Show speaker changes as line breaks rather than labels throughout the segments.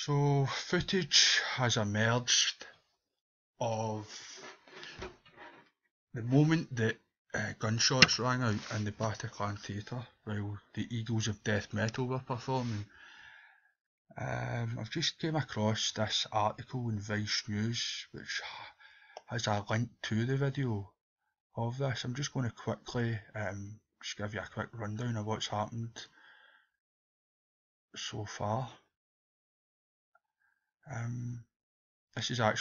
So footage has emerged of the moment that gunshots rang out in the Bataclan theatre while the Eagles of Death Metal were performing. I've just came across this article in Vice News which has a link to the video of this. I'm just going to quickly just give you a quick rundown of what's happened so far. This is a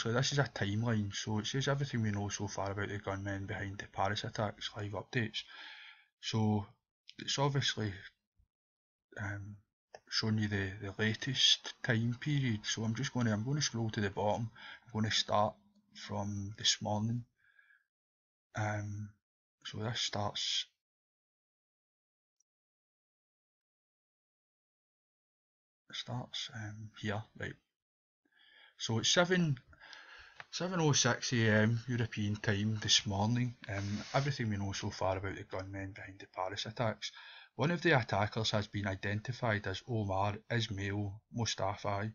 timeline, so it says everything we know so far about the gunmen behind the Paris attacks, live updates. So it's obviously showing you the latest time period. So I'm going to scroll to the bottom. I'm going to start from this morning. So this starts here, right? So it's 7:06 AM European time this morning. Everything we know so far about the gunmen behind the Paris attacks. One of the attackers has been identified as Omar Ismail Mustafa,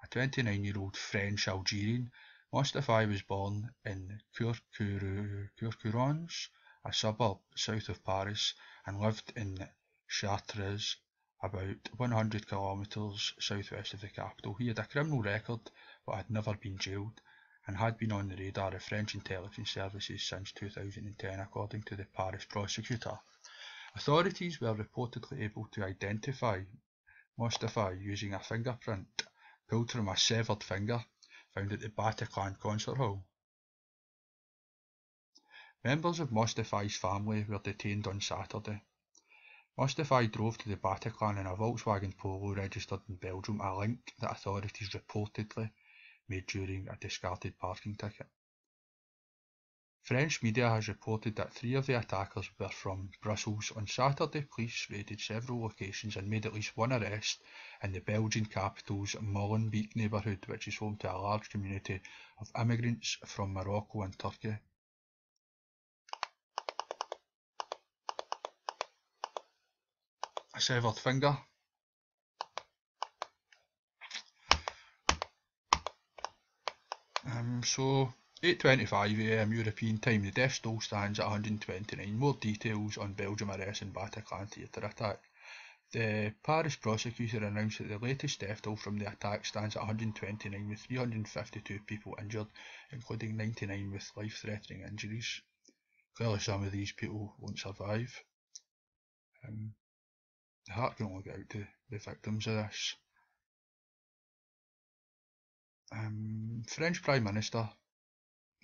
a 29-year-old French Algerian. Mustafa was born in Courcouronnes, a suburb south of Paris, and lived in Chartres, about 100 kilometres southwest of the capital. He had a criminal record but had never been jailed, and had been on the radar of French intelligence services since 2010, according to the Paris prosecutor. Authorities were reportedly able to identify Mustafa using a fingerprint pulled from a severed finger found at the Bataclan concert hall. Members of Mustafa's family were detained on Saturday. Mustafa drove to the Bataclan in a Volkswagen Polo registered in Belgium, a link that authorities reportedly made during a discarded parking ticket. French media has reported that 3 of the attackers were from Brussels. On Saturday, police raided several locations and made at least 1 arrest in the Belgian capital's Molenbeek neighbourhood, which is home to a large community of immigrants from Morocco and Turkey. A severed finger. So 8:25 AM European time, the death toll stands at 129. More details on Belgium arrest and Bataclan theatre attack. The Paris prosecutor announced that the latest death toll from the attack stands at 129, with 352 people injured, including 99 with life-threatening injuries. Clearly some of these people won't survive. The heart can only go out to the victims of this. French Prime Minister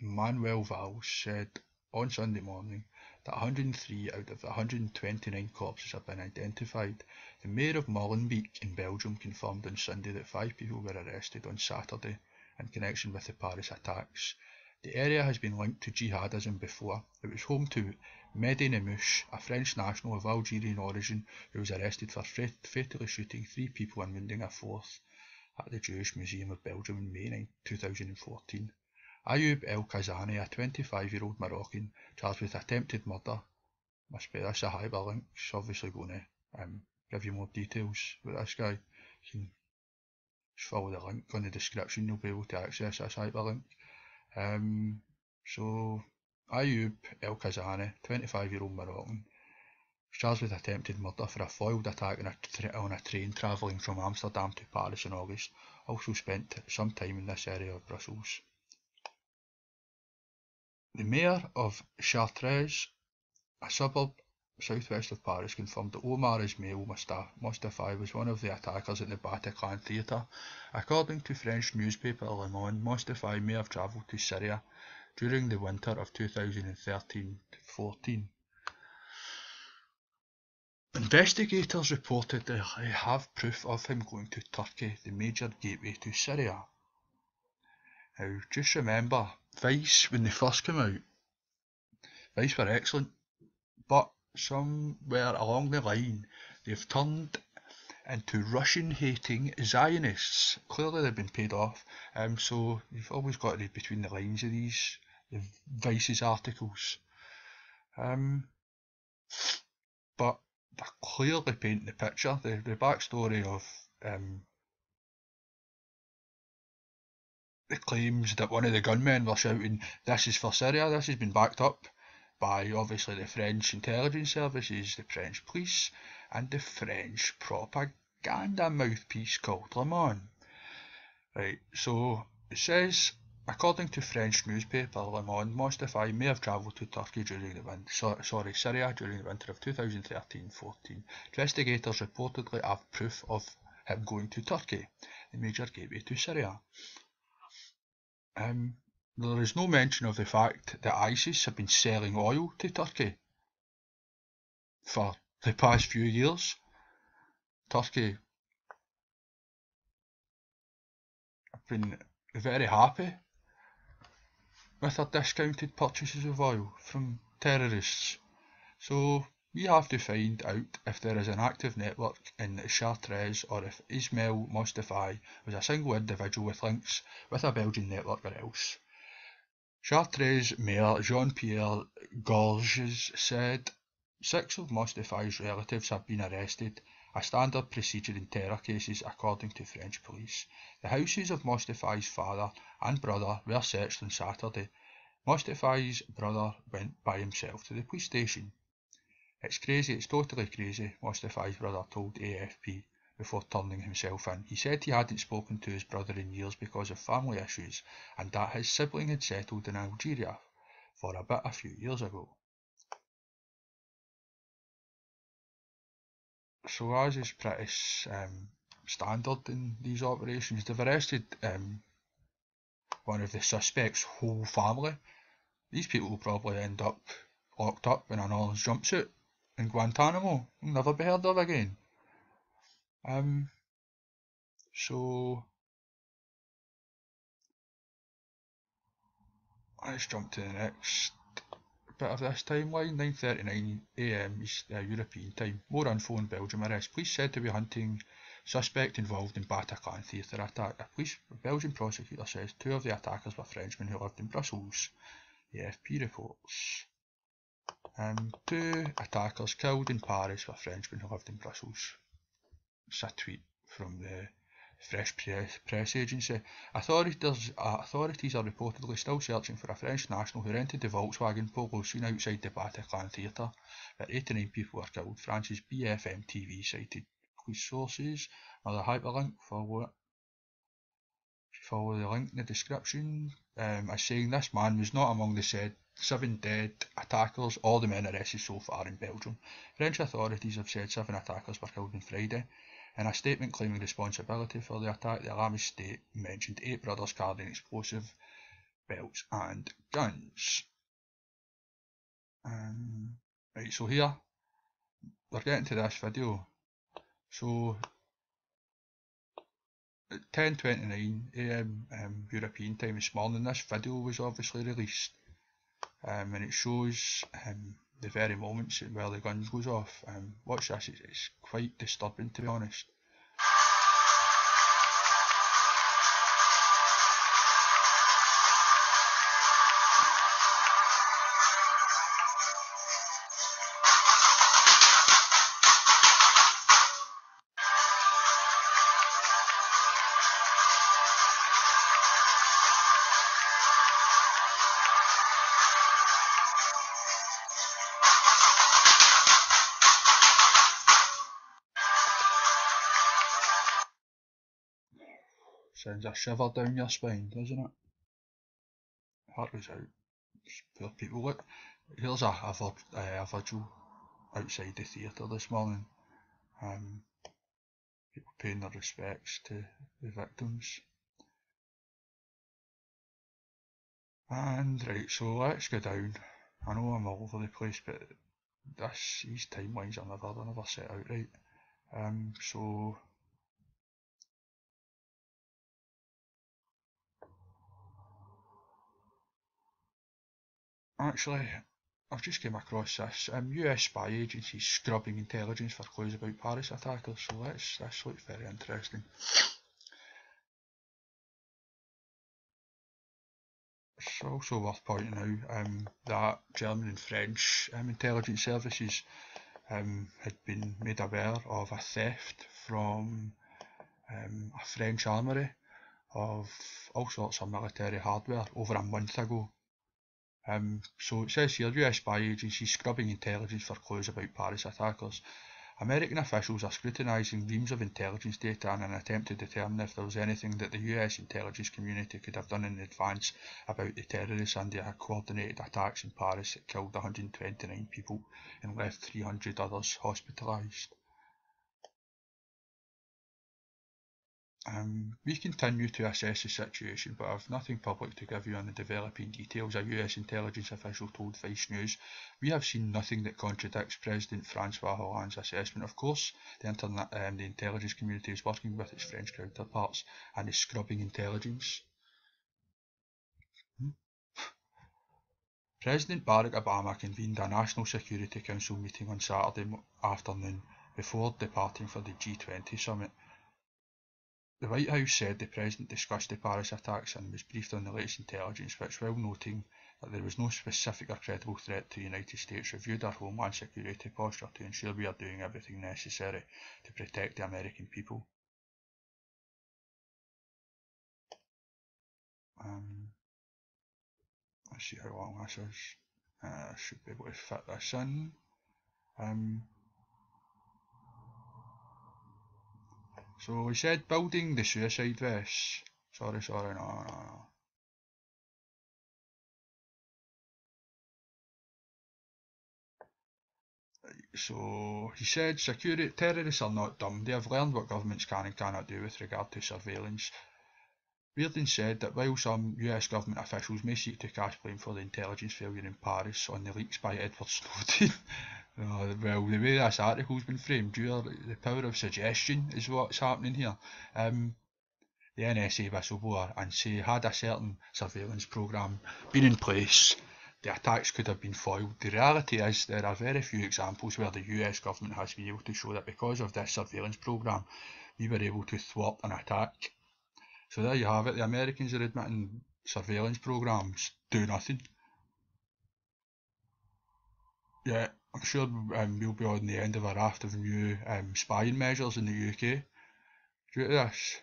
Manuel Valls said on Sunday morning that 103 out of the 129 corpses have been identified. The mayor of Molenbeek in Belgium confirmed on Sunday that 5 people were arrested on Saturday in connection with the Paris attacks. The area has been linked to jihadism before. It was home to Mehdi Nemouche, a French national of Algerian origin who was arrested for fatally shooting 3 people and wounding a 4th at the Jewish Museum of Belgium in May 2014. Ayoub El Kazani, a 25-year-old Moroccan charged with attempted murder. Must be this a hyperlink. It's obviously going to give you more details about this guy. You can just follow the link on the description, you'll be able to access this hyperlink. So Ayoub El Kazani, 25-year-old Moroccan, charged with attempted murder for a foiled attack on a train travelling from Amsterdam to Paris in August. Also spent some time in this area of Brussels. The mayor of Chartres, a suburb southwest of Paris, confirmed that Omar Ismail Mustafa was one of the attackers at the Bataclan theatre. According to French newspaper Le Monde, Mustafa may have travelled to Syria during the winter of 2013-14. Investigators reported that they have proof of him going to Turkey, the major gateway to Syria. Now, just remember, Vice, when they first came out, Vice were excellent, but somewhere along the line, they've turned into Russian-hating Zionists. Clearly they've been paid off, so you've always got to read between the lines of the Vice's articles. But they're clearly painting the picture. The backstory of the claims that one of the gunmen were shouting, "This is for Syria." This has been backed up by obviously the French intelligence services, the French police, and the French propaganda mouthpiece called Le Monde. Right, so it says, according to French newspaper Le Monde, Mustafa may have travelled to Turkey during the Syria during the winter of 2013-14. Investigators reportedly have proof of him going to Turkey, the major gateway to Syria. There is no mention of the fact that ISIS have been selling oil to Turkey for the past few years. Turkey have been very happy with their discounted purchases of oil from terrorists. So we have to find out if there is an active network in Chartres or if Ismail Mustafa was a single individual with links with a Belgian network or else. Chartres Mayor Jean-Pierre Gorges said 6 of Mustafa's relatives have been arrested, a standard procedure in terror cases according to French police. The houses of Mustafa's father and brother were searched on Saturday. Mustafa's brother went by himself to the police station. "It's crazy, it's totally crazy," Mustafa's brother told AFP before turning himself in. He said he hadn't spoken to his brother in years because of family issues and that his sibling had settled in Algeria for a bit a few years ago. So as is pretty standard in these operations, they've arrested one of the suspects' whole family. These people will probably end up locked up in an orange jumpsuit in Guantanamo and never be heard of again. So let's jump to the next bit of this timeline. 9:39 AM European time. More info on Belgium arrest. Police said to be hunting suspect involved in Bataclan theatre attack. A Belgian prosecutor says 2 of the attackers were Frenchmen who lived in Brussels. The AFP reports. 2 attackers killed in Paris were Frenchmen who lived in Brussels. It's a tweet from the Fresh Press Agency. Authorities are reportedly still searching for a French national who rented the Volkswagen Polo seen outside the Bataclan theatre, where 89 people were killed. France's BFM TV cited police sources. Another hyperlink, follow the link in the description, as saying this man was not among the said 7 dead attackers or the men arrested so far in Belgium. French authorities have said 7 attackers were killed on Friday. In a statement claiming responsibility for the attack, the Islamic State mentioned 8 brothers carrying explosive belts and guns. Right, so here we're getting to this video. So at 10:29 AM European time this morning, this video was obviously released, and it shows the very moments where the guns goes off. Watch this, it's quite disturbing to be honest. Sends a shiver down your spine, doesn't it? Heart goes out. Poor people. Look, here's a vigil outside the theatre this morning. People paying their respects to the victims. And right, so let's go down. I know I'm all over the place, but these timelines are never set out right. So actually, I've just came across this. US spy agencies scrubbing intelligence for clues about Paris attackers. So this looks very interesting. It's also worth pointing out that German and French intelligence services had been made aware of a theft from a French armoury of all sorts of military hardware over a month ago. So it says here, US spy agencies scrubbing intelligence for clues about Paris attackers. American officials are scrutinising reams of intelligence data in an attempt to determine if there was anything that the US intelligence community could have done in advance about the terrorists and their coordinated attacks in Paris that killed 129 people and left 300 others hospitalised. We continue to assess the situation, but have nothing public to give you on the developing details, a US intelligence official told Vice News. We have seen nothing that contradicts President Francois Hollande's assessment. Of course, the intelligence community is working with its French counterparts and is scrubbing intelligence. President Barack Obama convened a National Security Council meeting on Saturday afternoon before departing for the G20 summit. The White House said the President discussed the Paris attacks and was briefed on the latest intelligence, which, while noting that there was no specific or credible threat to the United States, reviewed our homeland security posture to ensure we are doing everything necessary to protect the American people. Let's see how long this is. I should be able to fit this in. So he said building the suicide vest. Sorry, no. So he said terrorists are not dumb. They have learned what governments can and cannot do with regard to surveillance. Reardon said that while some US government officials may seek to cast blame for the intelligence failure in Paris on the leaks by Edward Snowden, well, the way this article's been framed, the power of suggestion is what's happening here. The NSA whistleblower and say had a certain surveillance programme been in place, the attacks could have been foiled. The reality is there are very few examples where the US government has been able to show that because of this surveillance programme we were able to thwart an attack. So there you have it, the Americans are admitting surveillance programmes do nothing. Yeah, I'm sure we'll be on the end of a raft of new spying measures in the UK due to this.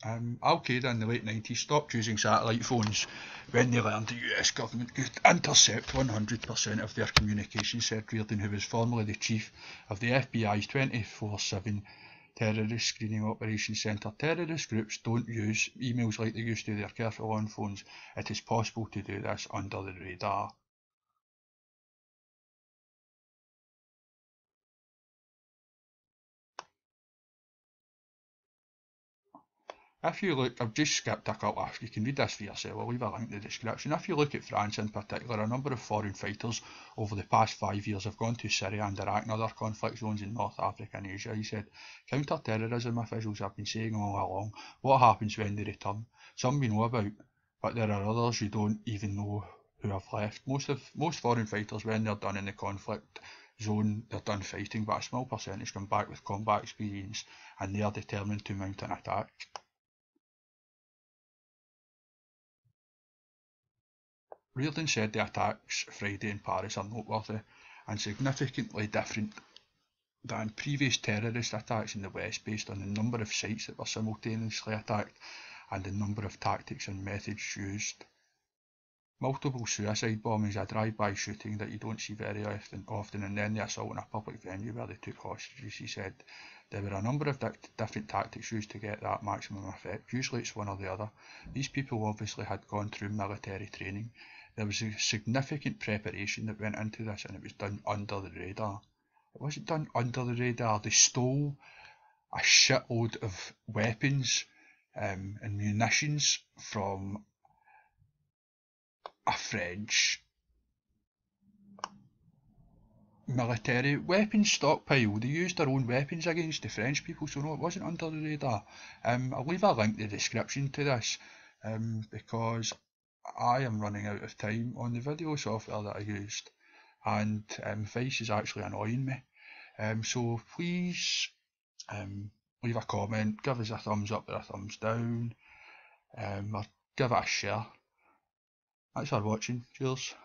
Al-Qaeda in the late 90s stopped using satellite phones when they learned the US government could intercept 100% of their communications, said Reardon, who was formerly the chief of the FBI's 24/7 Terrorist Screening Operations Centre. Terrorist groups don't use emails like they used to, they're careful on phones. It is possible to do this under the radar. If you look, I've just skipped a couple, you can read this for yourself, I'll leave a link in the description. If you look at France in particular, a number of foreign fighters over the past 5 years have gone to Syria and Iraq and other conflict zones in North Africa and Asia. He said, counter-terrorism officials have been saying all along, what happens when they return? Some we know about, but there are others you don't even know who have left. Most foreign fighters, when they're done in the conflict zone, they're done fighting, but a small percentage come back with combat experience and they are determined to mount an attack. Reardon said the attacks Friday in Paris are noteworthy and significantly different than previous terrorist attacks in the West based on the number of sites that were simultaneously attacked and the number of tactics and methods used. Multiple suicide bombings, a drive-by shooting that you don't see very often, and then the assault in a public venue where they took hostages, he said. There were a number of different tactics used to get that maximum effect. Usually it's one or the other. These people obviously had gone through military training. There was a significant preparation that went into this and it was done under the radar. It wasn't done under the radar. They stole a shitload of weapons and munitions from a French military weapons stockpile. They used their own weapons against the French people, so no, it wasn't under the radar. I'll leave a link in the description to this because I am running out of time on the video software that I used and Vice is actually annoying me. So please leave a comment, give us a thumbs up or a thumbs down, or give it a share. Thanks for watching. Cheers.